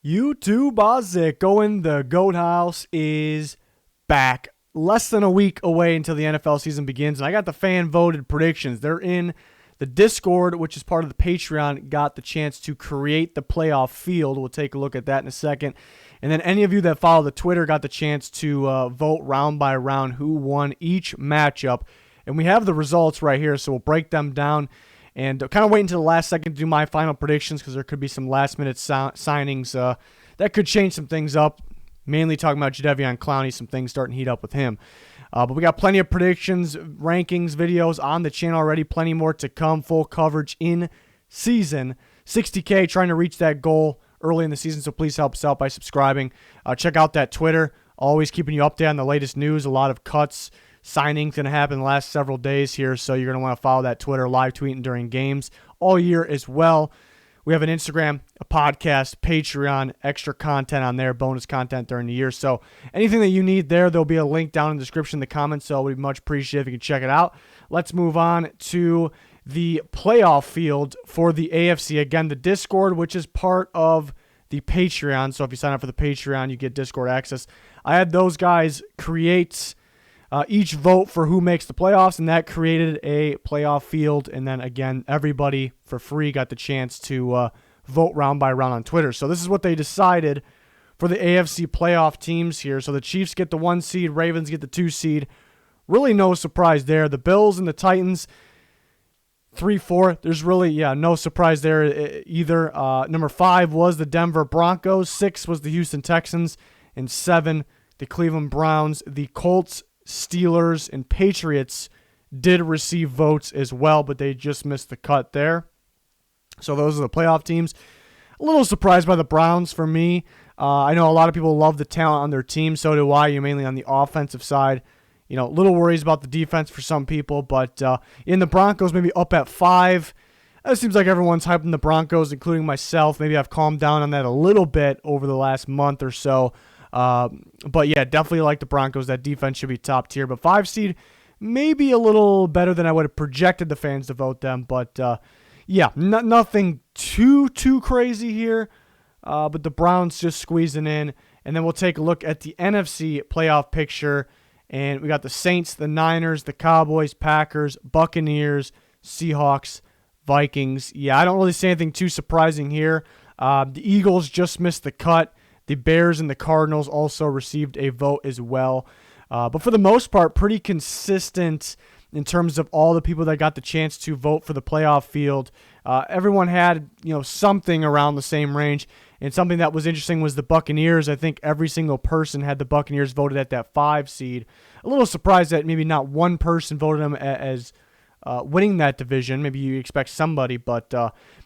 YouTube Ozzy the Goat House is back. Less than a week away until the NFL season begins, and I got the fan voted predictions. They're in the Discord, which is part of the Patreon. Got the chance to create the playoff field. We'll take a look at that in a second. And then any of you that follow the Twitter got the chance to vote round by round who won each matchup. And we have the results right here, so we'll break them down and kind of wait until the last second to do my final predictions because there could be some last-minute signings that could change some things up. Mainly talking about Jadeveon Clowney, some things starting to heat up with him. But we got plenty of predictions, rankings, videos on the channel already. Plenty more to come. Full coverage in season. 60K, trying to reach that goal early in the season, so please help us out by subscribing. Check out that Twitter. Always keeping you updated on the latest news. A lot of cuts, signings going to happen the last several days here, so you're going to want to follow that Twitter, live tweeting during games all year as well. We have an Instagram, a podcast, Patreon, extra content on there, bonus content during the year. So anything that you need there, there'll be a link down in the description in the comments, so it would be much appreciated if you can check it out. Let's move on to the playoff field for the AFC. Again, the Discord, which is part of the Patreon. So if you sign up for the Patreon, you get Discord access. I had those guys create each vote for who makes the playoffs, and that created a playoff field. And then, again, everybody for free got the chance to vote round by round on Twitter. So this is what they decided for the AFC playoff teams here. So the Chiefs get the 1 seed, Ravens get the 2 seed. Really no surprise there. The Bills and the Titans, 3-4. There's really, no surprise there either. Number 5 was the Denver Broncos. 6 was the Houston Texans. And 7, the Cleveland Browns. The Colts, Steelers, and Patriots did receive votes as well, but they just missed the cut there. So those are the playoff teams. A little surprised by the Browns for me. I know a lot of people love the talent on their team. So do I. You're mainly on the offensive side. Little worries about the defense for some people, but in the Broncos, maybe up at 5. It seems like everyone's hyping the Broncos, including myself. Maybe I've calmed down on that a little bit over the last month or so. But yeah, definitely like the Broncos. That defense should be top tier. But 5 seed, maybe a little better than I would have projected the fans to vote them. But nothing too crazy here. But the Browns just squeezing in. And then we'll take a look at the NFC playoff picture. And we got the Saints, the Niners, the Cowboys, Packers, Buccaneers, Seahawks, Vikings. Yeah, I don't really see anything too surprising here. The Eagles just missed the cut. The Bears and the Cardinals also received a vote as well. But for the most part, pretty consistent in terms of all the people that got the chance to vote for the playoff field. Everyone had, something around the same range. And something that was interesting was the Buccaneers. I think every single person had the Buccaneers voted at that 5 seed. A little surprised that maybe not one person voted them as winning that division. Maybe you expect somebody, but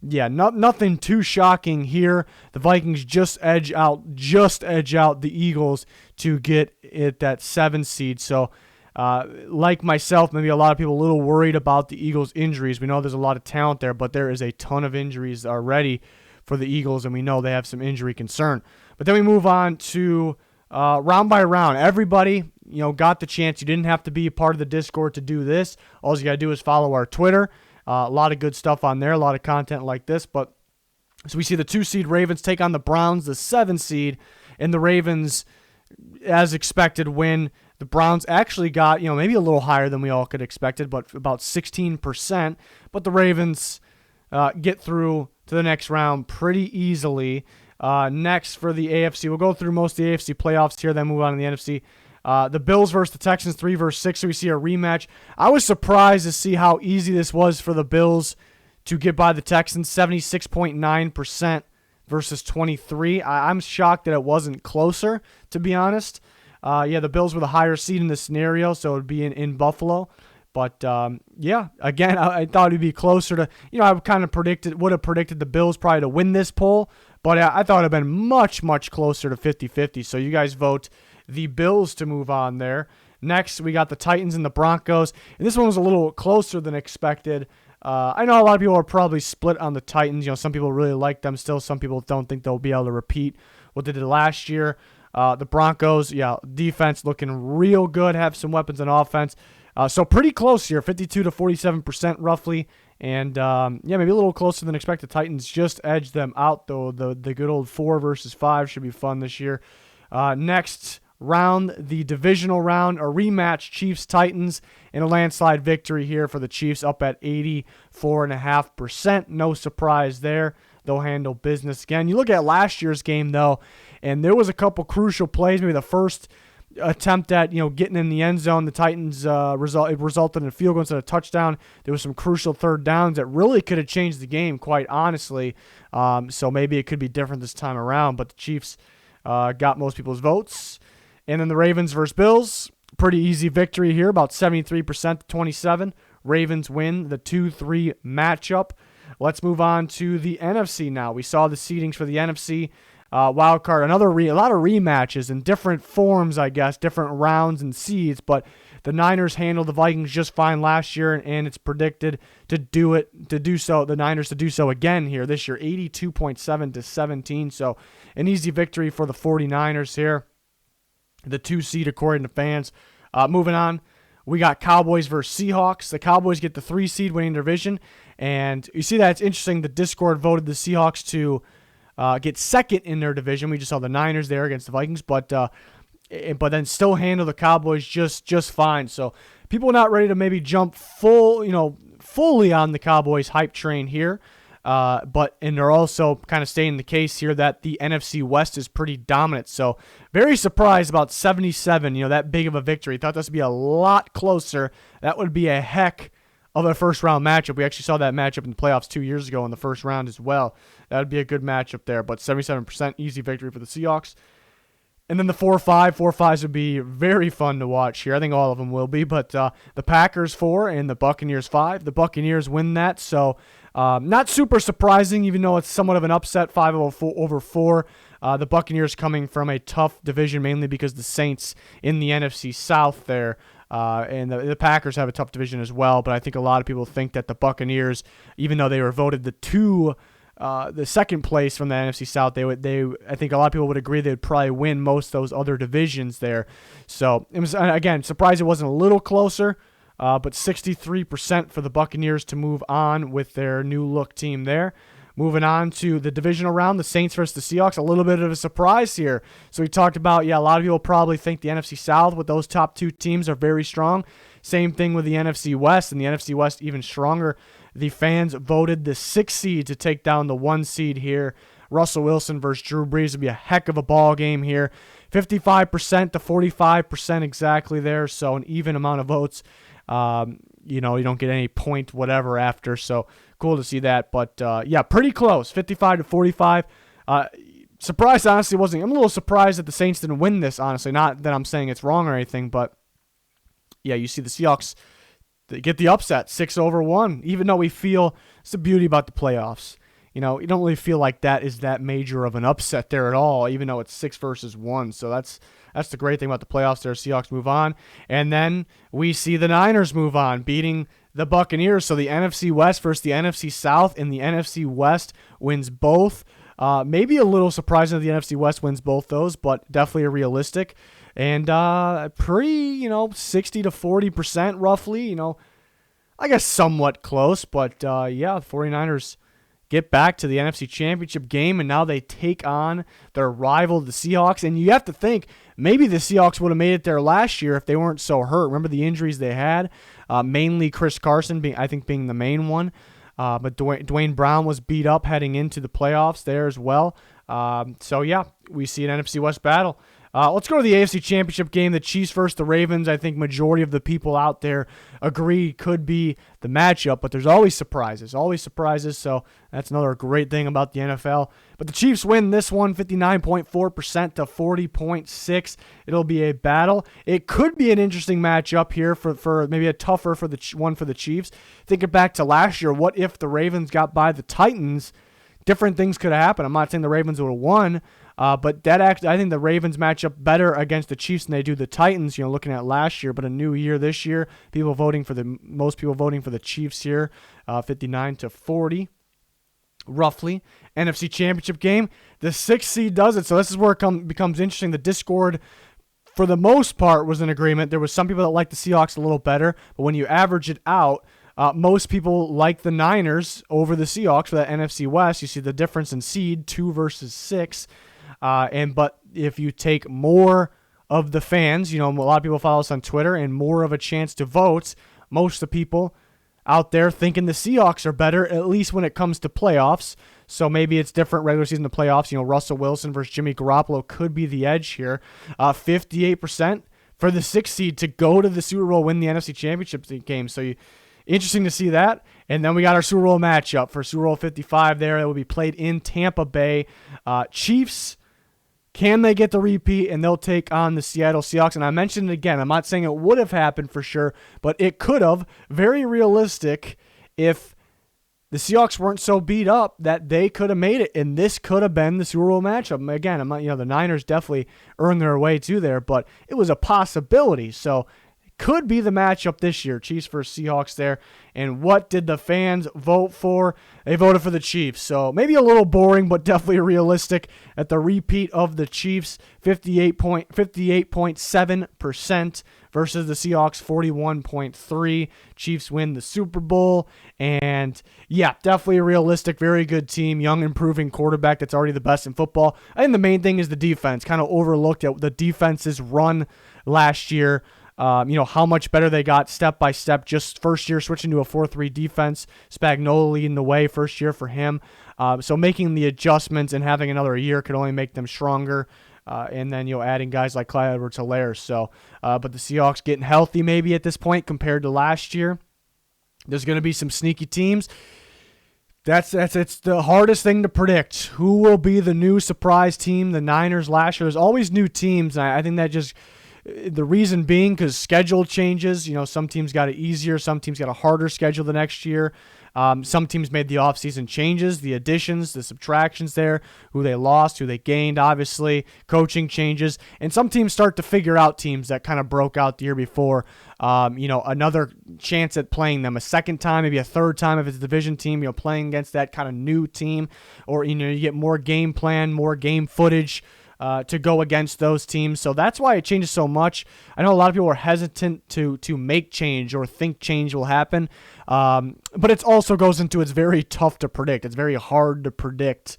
nothing too shocking here. The Vikings just edge out the Eagles to get it that 7 seed. So, like myself, maybe a lot of people a little worried about the Eagles' injuries. We know there's a lot of talent there, but there is a ton of injuries already for the Eagles, and we know they have some injury concern. But then we move on to round by round. Everybody, got the chance. You didn't have to be a part of the Discord to do this. All you got to do is follow our Twitter. A lot of good stuff on there, a lot of content like this. But so we see the 2 seed Ravens take on the Browns, the 7 seed, and the Ravens, as expected, win. The Browns actually got, maybe a little higher than we all could have expected, but about 16%. But the Ravens get through to the next round pretty easily. Next for the AFC, we'll go through most of the AFC playoffs here, then move on to the NFC. The Bills versus the Texans, 3 versus 6, so we see a rematch. I was surprised to see how easy this was for the Bills to get by the Texans, 76.9% versus 23. I'm shocked that it wasn't closer, to be honest. The Bills were the higher seed in this scenario, so it would be in Buffalo. But, again, I thought it would be closer to, I would have predicted the Bills probably to win this poll, but I thought it would have been much, much closer to 50-50. So you guys vote the Bills to move on there. Next, we got the Titans and the Broncos, and this one was a little closer than expected. I know a lot of people are probably split on the Titans. Some people really like them still. Some people don't think they'll be able to repeat what they did last year. The Broncos, defense looking real good, have some weapons on offense. So pretty close here, 52 to 47% roughly. And, maybe a little closer than expected. Titans just edged them out, though. The good old 4 versus 5 should be fun this year. Next round, the divisional round, a rematch, Chiefs-Titans, and a landslide victory here for the Chiefs, up at 84.5%. No surprise there. They'll handle business again. You look at last year's game, though, and there was a couple crucial plays. Maybe the first attempt at getting in the end zone, the Titans resulted in a field goal instead of a touchdown. There was some crucial third downs that really could have changed the game, quite honestly. So maybe it could be different this time around. But the Chiefs got most people's votes. And then the Ravens versus Bills, pretty easy victory here, about 73% to 27. Ravens win the 2-3 matchup. Let's move on to the NFC now. We saw the seedings for the NFC wildcard. A lot of rematches in different forms, I guess, different rounds and seeds. But the Niners handled the Vikings just fine last year, and it's predicted the Niners to do so again here this year, 82.7 to 17. So an easy victory for the 49ers here. The 2 seed according to fans. Moving on, we got Cowboys versus Seahawks. The Cowboys get the 3 seed winning their division. And you see that it's interesting. The Discord voted the Seahawks to get second in their division. We just saw the Niners there against the Vikings, but then still handle the Cowboys just fine. So people are not ready to maybe jump fully on the Cowboys hype train here. And they're also kind of stating the case here that the NFC West is pretty dominant. So very surprised about 77, that big of a victory. Thought this would be a lot closer. That would be a heck of a first-round matchup. We actually saw that matchup in the playoffs 2 years ago in the first round as well. That would be a good matchup there. But 77% easy victory for the Seahawks. And then the 4-5. 4-5s would be very fun to watch here. I think all of them will be. But the Packers 4 and the Buccaneers 5. The Buccaneers win that. So not super surprising, even though it's somewhat of an upset, 5 over 4. The Buccaneers coming from a tough division, mainly because the Saints in the NFC South there. And the Packers have a tough division as well. But I think a lot of people think that the Buccaneers, even though they were voted the second place from the NFC South, I think a lot of people would agree they would probably win most of those other divisions there. So it was, again, surprised it wasn't a little closer, but 63% for the Buccaneers to move on with their new look team there. Moving on to the divisional round, the Saints versus the Seahawks, a little bit of a surprise here. So we talked about, a lot of people probably think the NFC South with those top 2 teams are very strong. Same thing with the NFC West, and the NFC West even stronger. The fans voted the 6 seed to take down the 1 seed here. Russell Wilson versus Drew Brees would be a heck of a ball game here. 55% to 45% exactly there, so an even amount of votes. You don't get any point whatever after, so cool to see that. But, pretty close, 55 to 45. Surprised, honestly, wasn't. I'm a little surprised that the Saints didn't win this, honestly. Not that I'm saying it's wrong or anything, but, you see the Seahawks they get the upset, 6-1, even though we feel it's the beauty about the playoffs. You don't really feel like that is that major of an upset there at all, even though it's 6 versus 1. So that's the great thing about the playoffs there. Seahawks move on. And then we see the Niners move on, beating the Buccaneers. So the NFC West versus the NFC South, and the NFC West wins both. Maybe a little surprising that the NFC West wins both those, but definitely a realistic. And pretty, 60 to 40% roughly, I guess somewhat close. But, the 49ers get back to the NFC Championship game, and now they take on their rival, the Seahawks. And you have to think, maybe the Seahawks would have made it there last year if they weren't so hurt. Remember the injuries they had? Mainly Chris Carson, being the main one. But Dwayne Brown was beat up heading into the playoffs there as well. We see an NFC West battle. Let's go to the AFC Championship game, the Chiefs versus the Ravens. I think majority of the people out there agree could be the matchup, but there's always surprises, so that's another great thing about the NFL. But the Chiefs win this one, 59.4% to 40.6%. It'll be a battle. It could be an interesting matchup here for maybe a tougher for the Chiefs. Thinking back to last year, what if the Ravens got by the Titans? Different things could have happened. I'm not saying the Ravens would have won, but I think the Ravens match up better against the Chiefs than they do the Titans. Looking at last year, but a new year this year. Most people voting for the Chiefs here, 59 to 40, roughly. NFC Championship game, the 6th seed does it. So this is where it becomes interesting. The Discord, for the most part, was in agreement. There was some people that liked the Seahawks a little better, but when you average it out, Most people like the Niners over the Seahawks for that NFC West. You see the difference in seed, 2 versus 6. But if you take more of the fans, a lot of people follow us on Twitter, and more of a chance to vote, most of the people out there thinking the Seahawks are better, at least when it comes to playoffs. So maybe it's different regular season to playoffs. Russell Wilson versus Jimmy Garoppolo could be the edge here. 58% for the 6th seed to go to the Super Bowl, win the NFC Championship game. So interesting to see that. And then we got our Super Bowl matchup for Super Bowl 55 there. It will be played in Tampa Bay. Chiefs, can they get the repeat? And they'll take on the Seattle Seahawks. And I mentioned it again. I'm not saying it would have happened for sure, but it could have. Very realistic if the Seahawks weren't so beat up that they could have made it, and this could have been the Super Bowl matchup. Again, I'm not, the Niners definitely earned their way to there, but it was a possibility. So could be the matchup this year, Chiefs versus Seahawks there. And what did the fans vote for? They voted for the Chiefs. So maybe a little boring, but definitely realistic at the repeat of the Chiefs, 58.7% versus the Seahawks, 41.3%. Chiefs win the Super Bowl. And yeah, definitely a realistic, very good team, young, improving quarterback that's already the best in football. I think the main thing is the defense. Kind of overlooked at the defense's run last year. How much better they got step by step. Just first year switching to a 4-3 defense. Spagnuolo leading the way first year for him. So making the adjustments and having another year could only make them stronger. And then, adding guys like Clyde Edwards-Helaire. So, but the Seahawks getting healthy maybe at this point compared to last year. There's going to be some sneaky teams. It's the hardest thing to predict. Who will be the new surprise team? The Niners last year. There's always new teams. I think that just... The reason being because schedule changes. Some teams got it easier. Some teams got a harder schedule the next year. Some teams made the offseason changes, the additions, the subtractions there, who they lost, who they gained, obviously, coaching changes. And some teams start to figure out teams that kind of broke out the year before. Another chance at playing them a second time, maybe a third time if it's a division team, playing against that kind of new team. Or, you get more game plan, more game footage to go against those teams. So that's why it changes so much. I know a lot of people are hesitant to make change or think change will happen. But it also goes into it's very tough to predict. It's very hard to predict.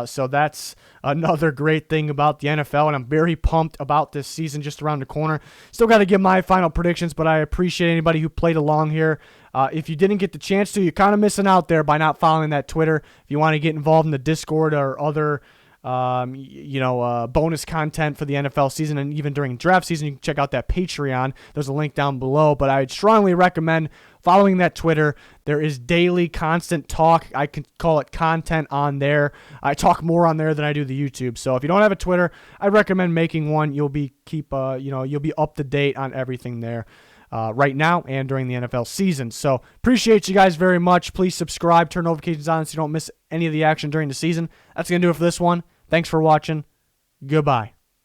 So that's another great thing about the NFL, and I'm very pumped about this season just around the corner. Still got to give my final predictions, but I appreciate anybody who played along here. If you didn't get the chance to, you're kind of missing out there by not following that Twitter. If you want to get involved in the Discord or other bonus content for the NFL season, and even during draft season, you can check out that Patreon. There's a link down below, but I'd strongly recommend following that Twitter. There is daily constant talk. I can call it content on there. I talk more on there than I do the YouTube. So if you don't have a Twitter, I recommend making one. You'll be you'll be up to date on everything there. Right now and during the NFL season. So appreciate you guys very much. Please subscribe, turn notifications on so you don't miss any of the action during the season. That's going to do it for this one. Thanks for watching. Goodbye.